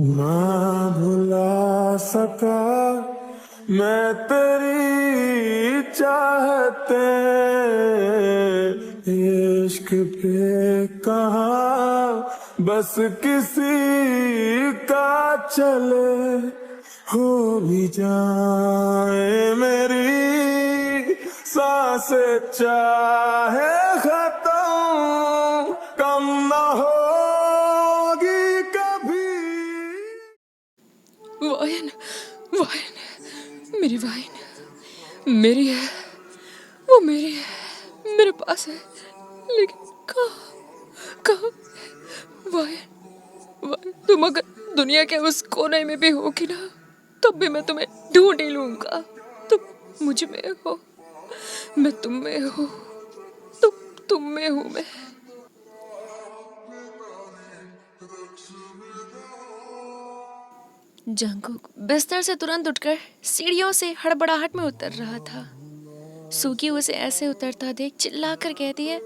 ना भुला सका मैं तेरी चाहते, इश्क पे कहा बस किसी का चले, हो भी जाए मेरी सांसें चाहे खत्म, कम ना होगी कभी। वाइन, वाइन, मेरी वाइन मेरी है, वो मेरी है, मेरे पास है, लेकिन कहाँ कहाँ वाइन, वाइन तुम अगर दुनिया के उस कोने में भी होगी ना, तब भी मैं तुम्हें ढूंढ ही लूंगा। तुम मुझ में हो, मैं तुम में हूँ, तुम में हूँ मैं। जंकुक बिस्तर से तुरंत उठकर सीढ़ियों से हड़बड़ाहट में उतर रहा था। सूकी उसे ऐसे उतरता देख चिल्लाकर कहती है,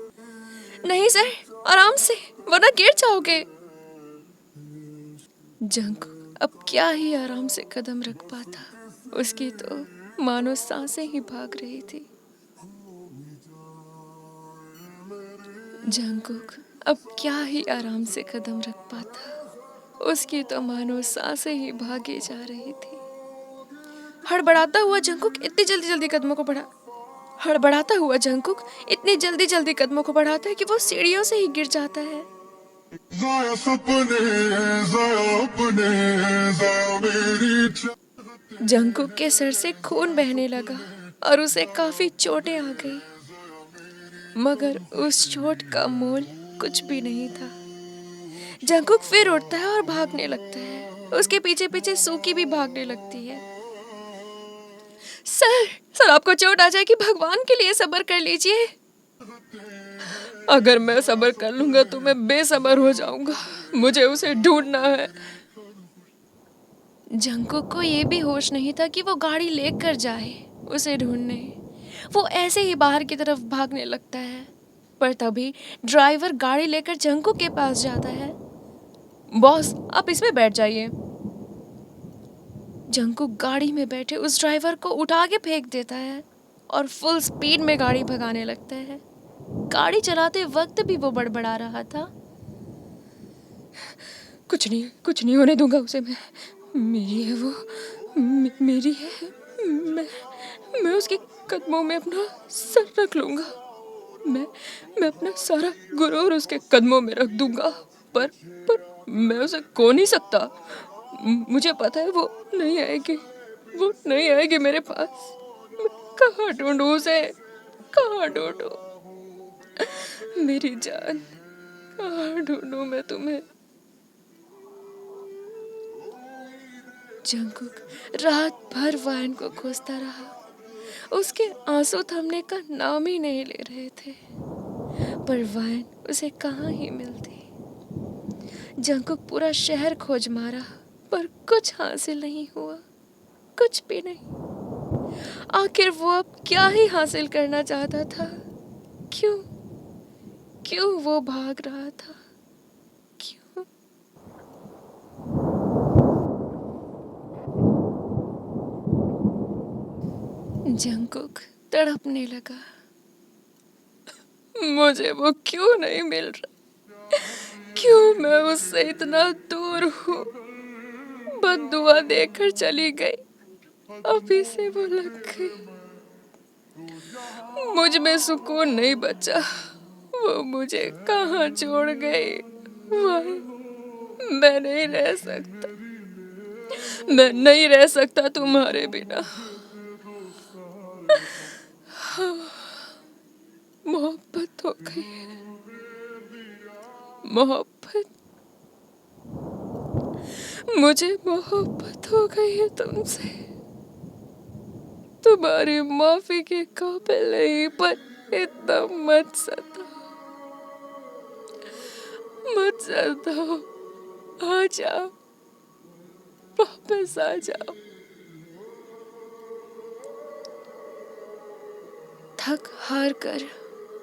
नहीं सर, आराम से, वरना गिर जाओगे। जंकुक अब क्या ही आराम से कदम रख पाता, उसकी तो मानो सांसें ही भाग रही थी। जंकुक अब क्या ही आराम से कदम रख पाता, उसकी तो मानो सांसें ही भागी जा रही थी। हड़बड़ाता हुआ जंकुक इतनी जल्दी जल्दी कदमों को बढ़ा हड़बड़ाता हुआ जंकुक इतनी जल्दी जल्दी कदमों को बढ़ाता है कि वो सीढ़ियों से ही गिर जाता है। ज़ाया सपने, ज़ाया अपने, ज़ाया मेरी। जंकुक के सर से खून बहने लगा और उसे काफी चोटें आ गई, मगर उस चोट का मोल कुछ भी नहीं था। जंकुक फिर उठता है और भागने लगता है। उसके पीछे पीछे सूकी भी भागने लगती है। सर, सर आपको चोट आ जाएगी, भगवान के लिए सब्र कर लीजिए। अगर मैं सब्र कर लूंगा तो मैं बेसब्र हो जाऊंगा, मुझे उसे ढूंढना है। जंकुक को ये भी होश नहीं था कि वो गाड़ी लेकर जाए उसे ढूंढने। वो ऐसे ही बाहर की तरफ भागने लगता है, पर तभी ड्राइवर गाड़ी लेकर जंकुक के पास जाता है। बॉस, आप इसमें बैठ जाइए। जंकुक गाड़ी में बैठे उस ड्राइवर को उठा के फेंक देता है और फुल स्पीड में गाड़ी भगाने लगता है। गाड़ी चलाते वक्त भी वो बड़बड़ा रहा था, कुछ नहीं होने दूंगा उसे मैं। मेरी है वो, मेरी है। मैं मैं उसके कदमों में अपना सर रख लूंगा। मैं मैं अपना सारा गुरूर उसके कदमों में रख दूंगा। पर मैं उसे खो नहीं सकता। मुझे पता है वो नहीं आएगी मेरे पास। मैं कहाँ ढूंढूं उसे, कहाँ ढूंढूं मेरी जान, कहाँ ढूंढूं मैं तुम्हें। जंकुक रात भर वायन को खोजता रहा। उसके आंसू थमने का नाम ही नहीं ले रहे थे, पर वायन उसे कहाँ ही मिलती। जंकुक पूरा शहर खोज मारा, पर कुछ हासिल नहीं हुआ, कुछ भी नहीं। आखिर वो अब क्या ही हासिल करना चाहता था? क्यों क्यों वो भाग रहा था? क्यों? जंकुक तड़पने लगा। मुझे वो क्यों नहीं मिल रहा? क्यों मैं उससे इतना दूर हूँ? बद्दुआ देकर चली गई, अभी से वो लग गई। मुझ में सुकून नहीं बचा, वो मुझे कहाँ छोड़ गई। वही, मैं नहीं रह सकता, मैं नहीं रह सकता तुम्हारे बिना। मोहब्बत हो गई है, मोहब्बत, मुझे मोहब्बत हो गई है तुमसे। तुम्हारी माफी के काबिल नहीं, पर इतना मत सताओ। आ जाओ, वापस आ जाओ। थक हार कर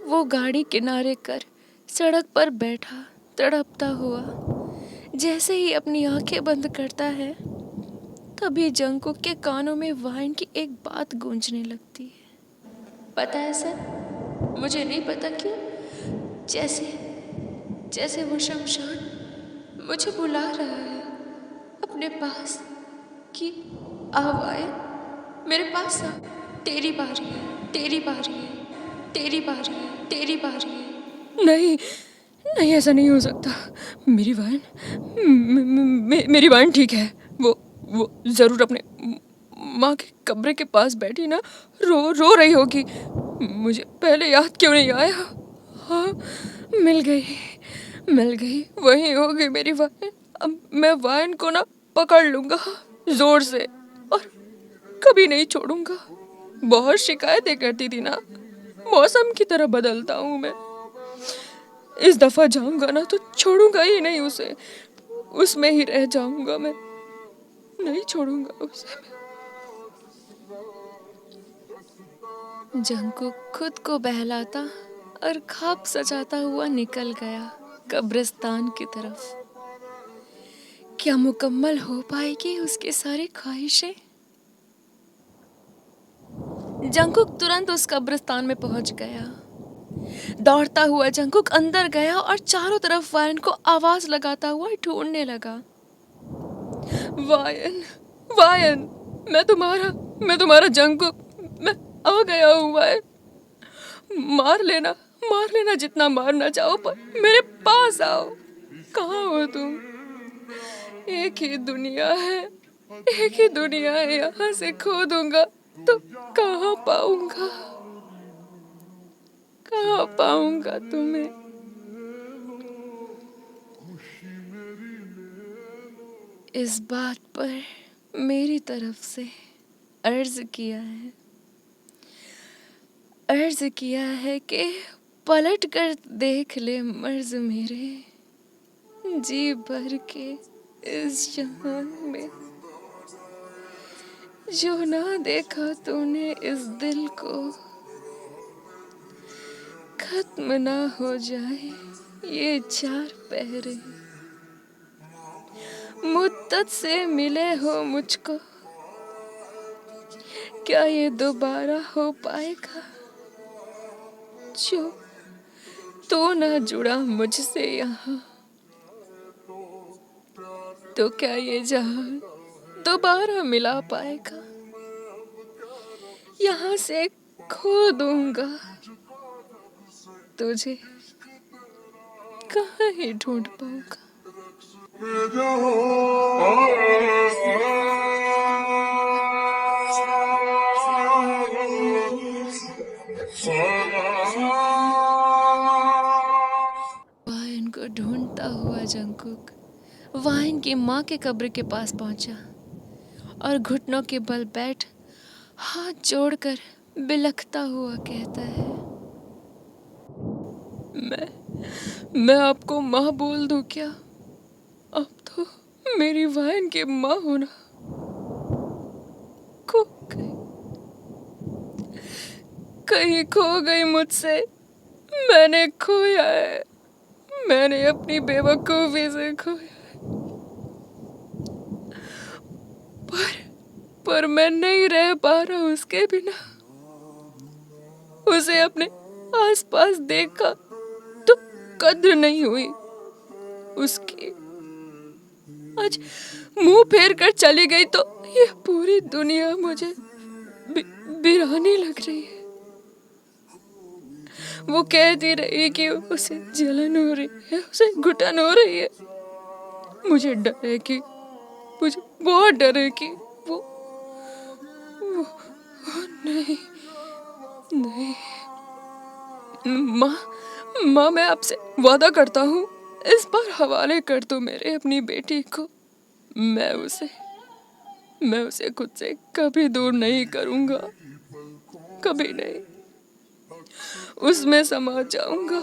वो गाड़ी किनारे कर सड़क पर बैठा तड़पता हुआ। जैसे ही अपनी आंखें बंद करता है तभी जंगकुक के कानों में वाइन की एक बात गूंजने लगती है। पता है सर, मुझे नहीं पता क्यों, जैसे जैसे वो शमशान मुझे बुला रहा है अपने पास, कि आ वाइन मेरे पास आ, तेरी बारी है, तेरी बारी है, तेरी बारी है, तेरी बारी है। नहीं नहीं, ऐसा नहीं हो सकता। मेरी वाइन मेरी वाइन ठीक है। वो जरूर अपने माँ के कब्र के पास बैठी ना रो रही होगी। मुझे पहले याद क्यों नहीं आया। हाँ, मिल गई, वही होगी मेरी वाइन। अब मैं वाइन को ना पकड़ लूंगा जोर से और कभी नहीं छोड़ूंगा। बहुत शिकायतें करती थी ना, मौसम की तरह बदलता हूँ मैं। इस दफा जाऊंगा ना तो छोड़ूंगा ही नहीं उसे, उसमें ही रह जाऊंगा मैं, नहीं छोड़ूंगा उसे मैं। जंकुक खुद को बहलाता और ख्वाब सजाता हुआ निकल गया कब्रिस्तान की तरफ। क्या मुकम्मल हो पाएगी उसकी सारी ख्वाहिशें? जंकुक तुरंत उस कब्रिस्तान में पहुंच गया। दौड़ता हुआ जंकुक अंदर गया और चारों तरफ वायन को आवाज लगाता हुआ ढूंढने लगा। वायन, वायन, मैं तुम्हारा जंकुक, मैं आ गया हूँ वायन। मार लेना जितना मारना चाहो, पर मेरे पास आओ। कहाँ हो तुम? एक ही दुनिया है, एक ही दुनिया है, यहाँ से खो दूंगा तो कहाँ पाऊंगा, कहाँ पाऊंगा तुम्हें? इस बात पर मेरी तरफ से अर्ज किया है कि पलट कर देख ले मर्ज मेरे, जी भर के इस जहान में। जो ना देखा तूने इस दिल को, खत्म ना हो जाए ये चार पहरे। मुद्दत से मिले हो मुझको, क्या ये दोबारा हो पाएगा? जो तो ना जुड़ा मुझसे यहाँ, तो क्या ये जहान दोबारा मिला पाएगा? यहाँ से खो दूंगा तुझे, कहाँ ही ढूंढ पाऊंगा। वाइन को ढूंढता हुआ जंकुक वाइन की माँ के कब्र के पास पहुंचा और घुटनों के बल बैठ हाथ जोड़कर बिलखता हुआ कहता है, मैं आपको माँ बोल दूं क्या? अब तो मेरी वाइन की माँ होना खो गई, कहीं खो गई मुझसे। मैंने खोया है, मैंने अपनी बेवकूफी से खोया है। पर मैं नहीं रह पा रहा उसके बिना। उसे अपने आसपास देखा तो कद्र नहीं हुई उसकी। आज मुंह फेर कर चली गई तो ये पूरी दुनिया मुझे बिरानी लग रही है। वो कहती रही कि उसे जलन हो रही है, उसे घुटन हो रही है। मुझे डर है कि मुझे बहुत डर है कि वो नहीं नहीं। माँ मैं आपसे वादा करता हूँ, इस बार हवाले कर दो मेरे अपनी बेटी को। मैं उसे खुद से कभी दूर नहीं करूँगा, कभी नहीं। उसमें समा जाऊँगा,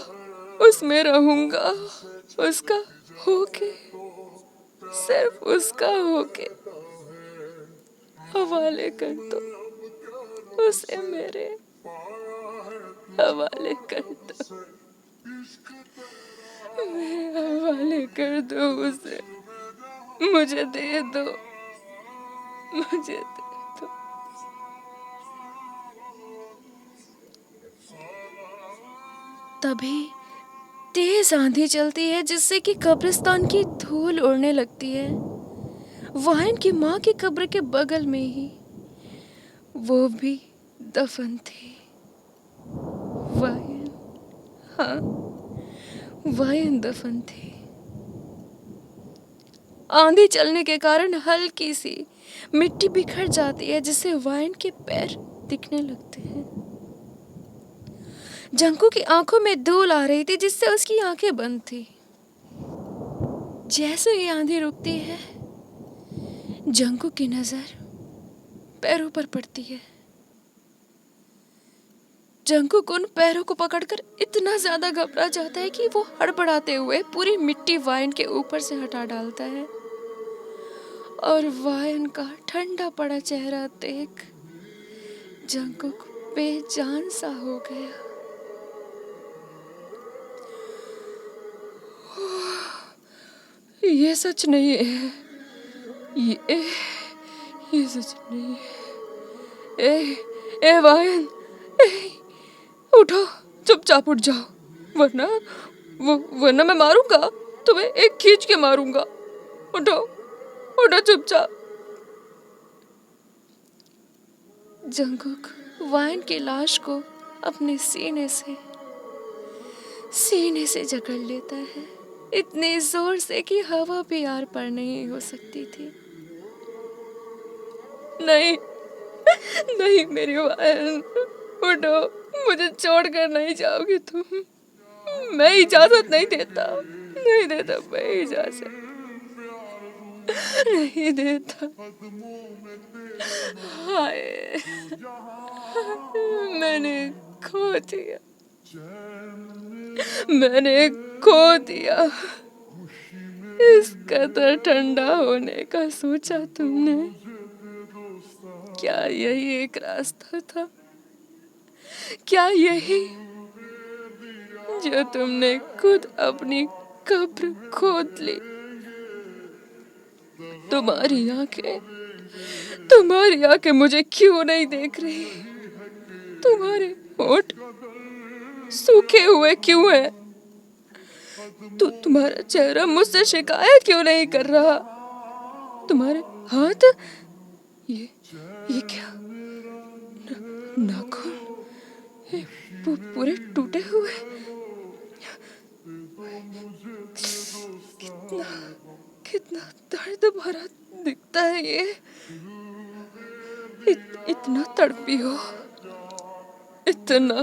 उसमें रहूँगा, उसका होके, सिर्फ उसका होके। हवाले कर दो उसे मेरे, हवाले कर दो, मेरे हवाले कर दो उसे। मुझे दे दो, मुझे दे दो। तभी तेज आंधी चलती है जिससे कि कब्रिस्तान की धूल उड़ने लगती है। वायन की माँ की कब्र के बगल में ही वो भी दफन थी। वायन, हाँ, वायन दफन थी। आंधी चलने के कारण हल्की सी मिट्टी बिखर जाती है जिससे वायन के पैर दिखने लगते हैं। जंकू की आंखों में धूल आ रही थी जिससे उसकी आंखें बंद थी। जैसे ही आंधी रुकती है, जंकू की नजर पैरों पर पड़ती है। जंकुक उन पैरों को पकड़कर इतना ज्यादा घबरा जाता है कि वो हड़बड़ाते हुए पूरी मिट्टी वायन के ऊपर से हटा डालता है और वायन का ठंडा पड़ा चेहरा देख जंकुक बेजान सा हो गया। ये सच नहीं है, ये सच नहीं है। ए वायन, उठो, चुपचाप उठ जाओ, वरना मैं मारूंगा तुम्हें, एक खींच के मारूंगा। उठो, उठो चुपचाप। जंकुक वायन की लाश को अपने सीने से जकड़ लेता है, इतनी जोर से कि हवा भी आर पार नहीं हो सकती थी। नहीं, नहीं मेरी वायन, उठो, मुझे छोड़कर नहीं जाओगे तुम। मैं इजाजत नहीं देता, मैं इजाजत नहीं देता। हाय, मैंने खो दिया। इस कदर ठंडा होने का सोचा तुमने? क्या यही एक रास्ता था? क्या यही जो तुमने खुद अपनी कब्र खोद ली? तुम्हारी आंखें मुझे क्यों नहीं देख रही? तुम्हारे होंठ सूखे हुए क्यों हैं? तुम्हारा चेहरा मुझसे शिकायत क्यों नहीं कर रहा? तुम्हारे हाथ, ये क्या? नाखून पूरे टूटे हुए। कितना दर्द भरा दिखता है ये। इतना तड़पी हो, इतना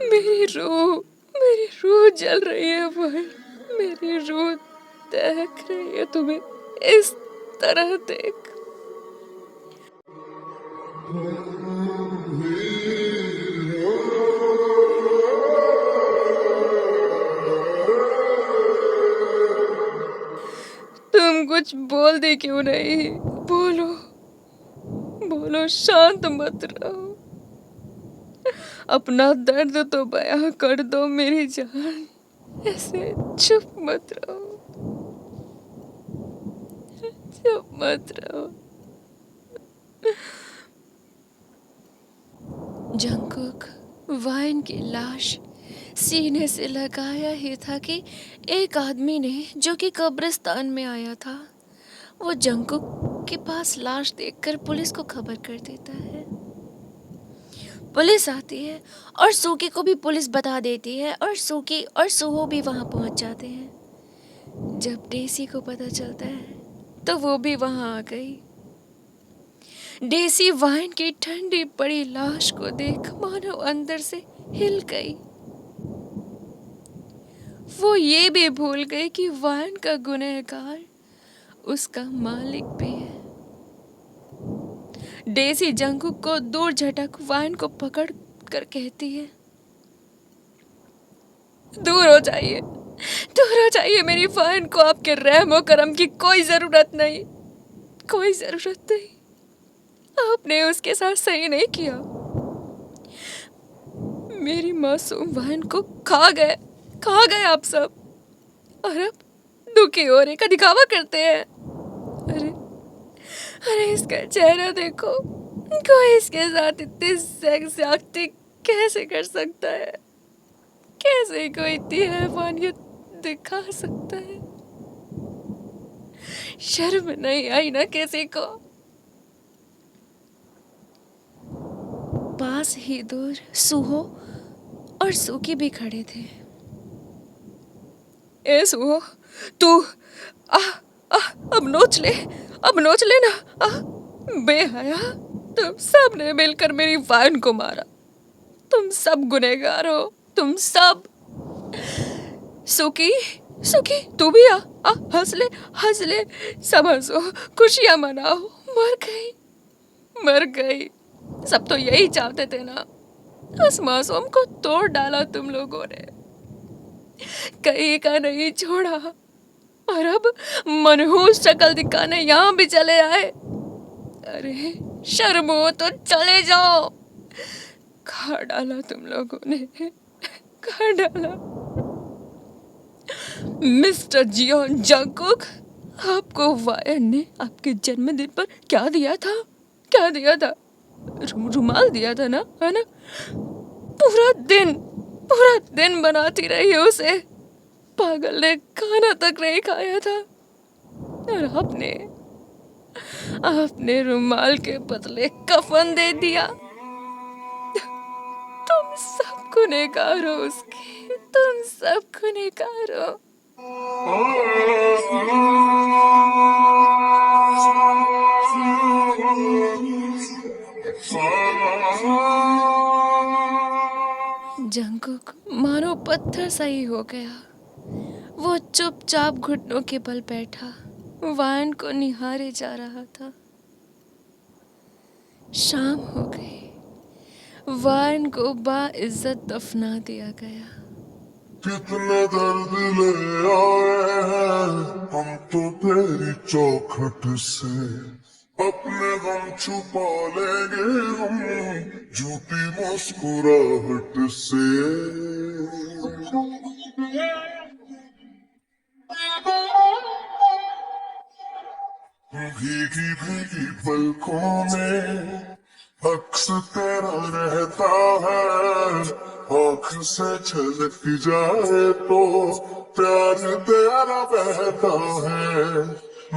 मेरी रूह जल रही है भाई, मेरी रूह देख रही है तुम्हें इस तरह देख। तुम कुछ बोल दे क्यों नहीं? बोलो, शांत मत रहो। अपना दर्द तो बयां कर दो मेरी जान, ऐसे चुप मत रहो। जंकुक वायन की लाश सीने से लगाया ही था कि एक आदमी ने, जो कि कब्रिस्तान में आया था, वो जंकुक के पास लाश देखकर पुलिस को खबर कर देता है। पुलिस आती है और सूकी को भी पुलिस बता देती है और सूकी और सूहो भी वहां पहुंच जाते हैं। जब डेसी को पता चलता है तो वो भी वहां आ गई। डेसी वायन की ठंडी पड़ी लाश को देख मानो अंदर से हिल गई। वो ये भी भूल गई कि वायन का गुनहगार उसका मालिक भी है। डेसी जंकुक को दूर झटक वायन को पकड़ कर कहती है, दूर हो जाइए मेरी वायन को, आपके रहम करम की कोई जरूरत नहीं। आपने उसके साथ सही नहीं किया। मेरी मासूम वायन को खा कहाँ गए आप सब? और अब दुखी होने का दिखावा करते हैं। अरे अरे इसका चेहरा देखो, कोई इसके साथ इतनी सेक्स एक्टिंग कैसे कर सकता है? कैसे कोई इतनी हैवानियत दिखा सकता है? शर्म नहीं आई ना किसी को? पास ही दूर सुहो और सुकी भी खड़े थे। ए सुहो, तू आ, आ, अब नोच ले ना। बेहया, तुम सब ने मिलकर मेरी वाइन को मारा। तुम सब गुनहगार हो, तुम सब। सुकी, सुकी तू भी आ, हंस ले, सब हंसो, खुशियां मनाओ। मर गई। सब तो यही चाहते थे ना। उस मासूम को तोड़ डाला तुम लोगों ने, कहीं का नहीं छोड़ा। और अब मनहूस शक्ल दिखाने यहाँ भी चले आए। अरे शर्म हो तो चले जाओ। खा डाला तुम लोगों ने, खा डाला। मिस्टर जियोन जंगकुक, आपको वायन ने आपके जन्मदिन पर क्या दिया था? रुमाल दिया था ना, है ना? पूरा दिन बनाती रही उसे। पागल ने खाना तक नहीं खाया था। और आपने रुमाल के बदले कफन दे दिया। तुम सब गुनहगार हो उसके, तुम सब गुनहगार हो। जंगकुक मानो पत्थर सा ही हो गया। वो चुपचाप घुटनों के बल बैठा वाइन को निहारे जा रहा था। शाम हो गई। वाइन को बाइज्जत दफना दिया गया। कितने दर्द ले आए हैं हम तो तेरी चौखट से, अपने गम छुपा लेंगे हम झूठी मुस्कुराहट से। भीगी भीगी पलकों में अक्स तेरा रहता है, आँख से छलक जाए तो प्यार तेरा बहता है।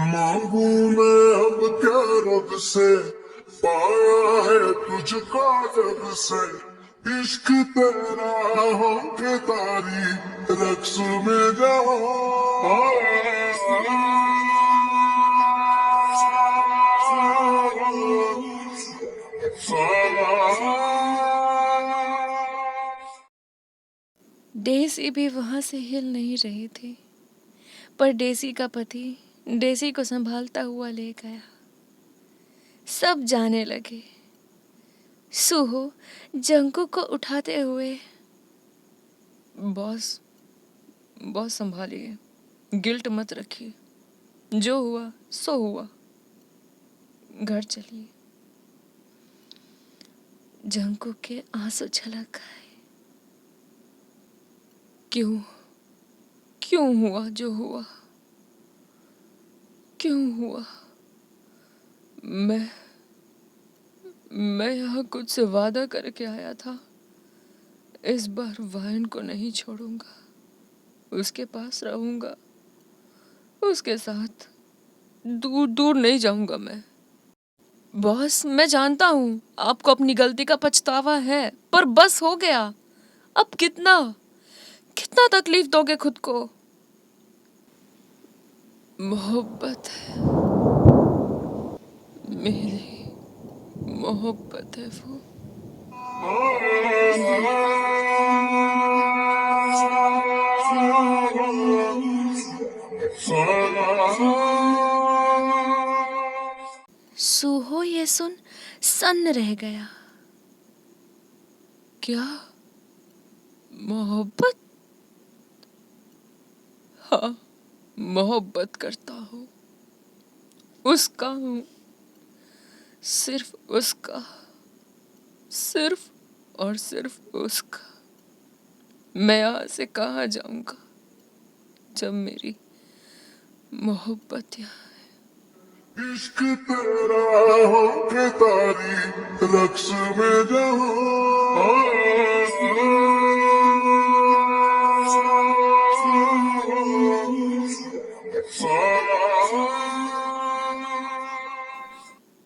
मांगू मैं अब क्या रब से, पाया है तुझको जब से, इश्क तेरा हम के तारी रक्स में जाओ। डेसी भी वहां से हिल नहीं रही थी, पर डेसी का पति डेसी को संभालता हुआ ले गया। सब जाने लगे। सुहो जंगकुक को उठाते हुए, बॉस संभालिए, गिल्ट मत रखिए, जो हुआ सो हुआ, घर चलिए। जंगकुक के आंसू छलक आए। क्यों हुआ जो हुआ? क्यों हुआ? मैं यहाँ कुछ से वादा करके आया था। इस बार वायन को नहीं छोड़ूंगा, उसके पास रहूंगा, उसके साथ दूर दूर नहीं जाऊंगा मैं। बॉस मैं जानता हूँ आपको अपनी गलती का पछतावा है, पर बस हो गया। अब कितना तकलीफ दोगे खुद को? मोहब्बत है मेरी, मोहब्बत है वो। सूहो ये सुन सन्न रह गया। क्या मोहब्बत? हाँ, मोहब्बत करता हूँ, उसका हूँ, सिर्फ उसका, सिर्फ और सिर्फ उसका। मैं यहाँ से कहाँ जाऊंगा जब मेरी मोहब्बत यहाँ। इश्क तेरा हो के तारी रक्स में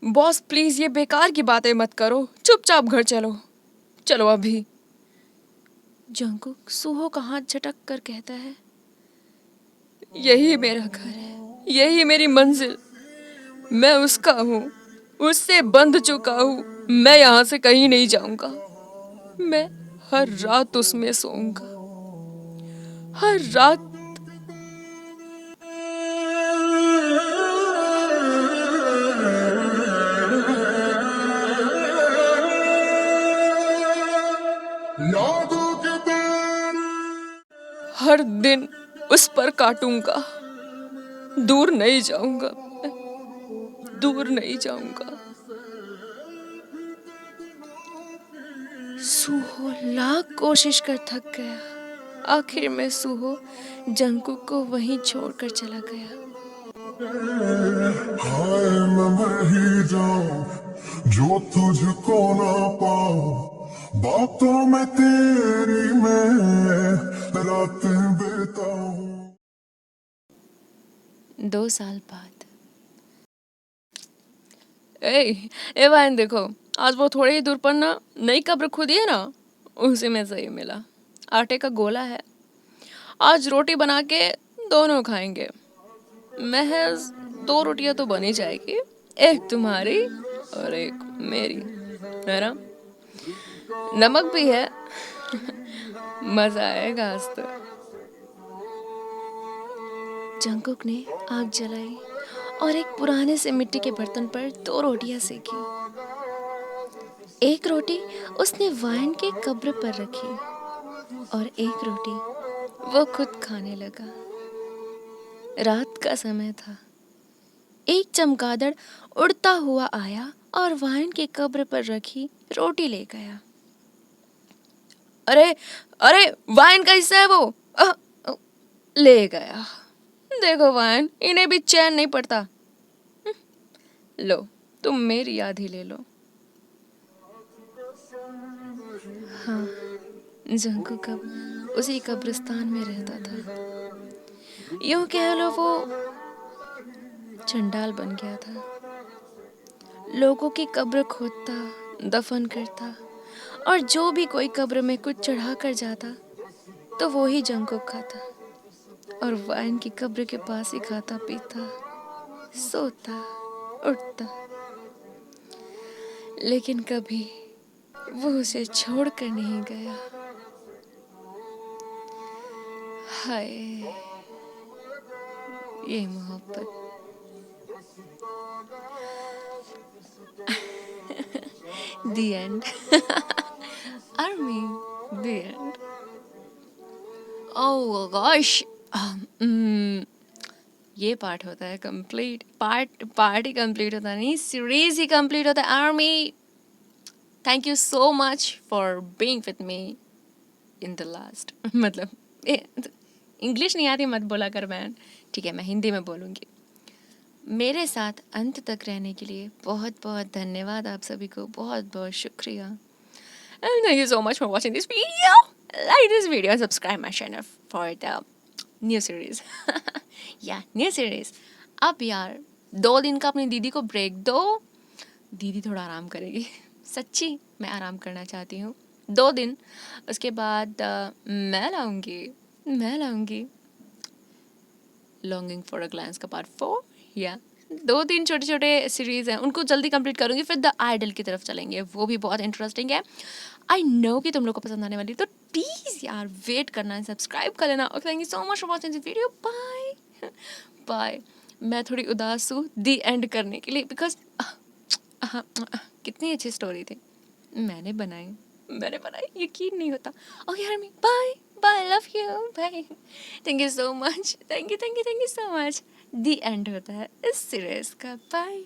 बॉस प्लीज ये बेकार की बातें मत करो, चुपचाप घर चलो, चलो अभी। जंकुक सूहो का हाथ झटक कर कहता है, यही मेरा घर है, यही मेरी मंजिल, मैं उसका हूँ, उससे बंध चुका हूँ, मैं यहाँ से कहीं नहीं जाऊंगा, मैं हर रात उसमें सोऊंगा, हर रात। यादों के तेरे हर दिन उस पर काटूंगा, दूर नहीं जाऊंगा, मैं दूर नहीं जाऊंगा। सूहो लाख कोशिश कर थक गया, आखिर में सूहो जंकुक को वहीं छोड़कर चला गया। हाय मैं ही जाऊं जो तुझको ना पाऊं, बातों में तेरी मैं रातें बिताऊं। 2 साल बाद। ए बहन देखो, आज वो थोड़ी ही दूर पर ना नई कब्र खुदी है ना, उसी में से ही मिला। आटे का गोला है, आज रोटी बना के दोनों खाएंगे। महज 2 रोटियां तो बनी जाएगी, एक तुम्हारी और एक मेरी, है ना? नमक भी है। मजा आएगा आज तो। जंकुक ने आग जलाई और एक पुराने से मिट्टी के बर्तन पर 2 रोटियां सेकी। एक रोटी उसने वाइन के कब्र पर रखी और एक रोटी वो खुद खाने लगा। रात का समय था। एक चमगादड़ उड़ता हुआ आया और वाइन के कब्र पर रखी रोटी ले गया। अरे अरे, वाइन का हिस्सा है वो। ले गया। देखो वाइन, इन्हें भी चैन नहीं पड़ता। लो, तुम मेरी आधी ले लो। हाँ, जंकुक अब उसी कब्रिस्तान में रहता था। यूं कह लो वो चंडाल बन गया था। लोगों की कब्र खोदता, दफन करता और जो भी कोई कब्र में कुछ चढ़ा कर जाता तो वो ही जंकुक खाता और वाइन की कब्र के पास ही खाता पीता, सोता, उठता। लेकिन कभी वो उसे छोड़कर नहीं गया। हाय, ये मोहब्बत। The end. Army, the end. Oh gosh. ये पार्ट होता है कंप्लीट, पार्ट ही कंप्लीट होता नहीं, सीरीज ही कंप्लीट होता है। Army, thank you so much for being with me in the last. मतलब इंग्लिश नहीं आती मत बोला कर बहन, ठीक है मैं हिंदी में बोलूँगी। मेरे साथ अंत तक रहने के लिए बहुत बहुत धन्यवाद आप सभी को, बहुत बहुत शुक्रिया। And thank you so much for watching this video. Like this video, subscribe my channel for the new series. Yeah, new series. अब यार 2 दिन का अपनी दीदी को ब्रेक दो, दीदी थोड़ा आराम करेगी। सच्ची मैं आराम करना चाहती हूँ 2 दिन, उसके बाद मैं लाऊंगी लॉन्गिंग फॉर अ ग्लैंस का पार्ट 4। या 2-3 छोटे छोटे सीरीज हैं, उनको जल्दी कंप्लीट करूँगी, फिर द आइडल की तरफ चलेंगे, वो भी बहुत इंटरेस्टिंग है। आई नो कि तुम लोग को पसंद आने वाली, तो प्लीज़ यार वेट करना है, सब्सक्राइब कर लेना। और thank you so much for watching this video. Bye bye. मैं थोड़ी उदास हूँ दी एंड करने के लिए, बिकॉज कितनी अच्छी स्टोरी थी, मैंने बनाई, यकीन नहीं होता। ओके यार, bye bye, love you, bye, thank you so much, thank you so much. The end होता है इस सीरीज का। बाय।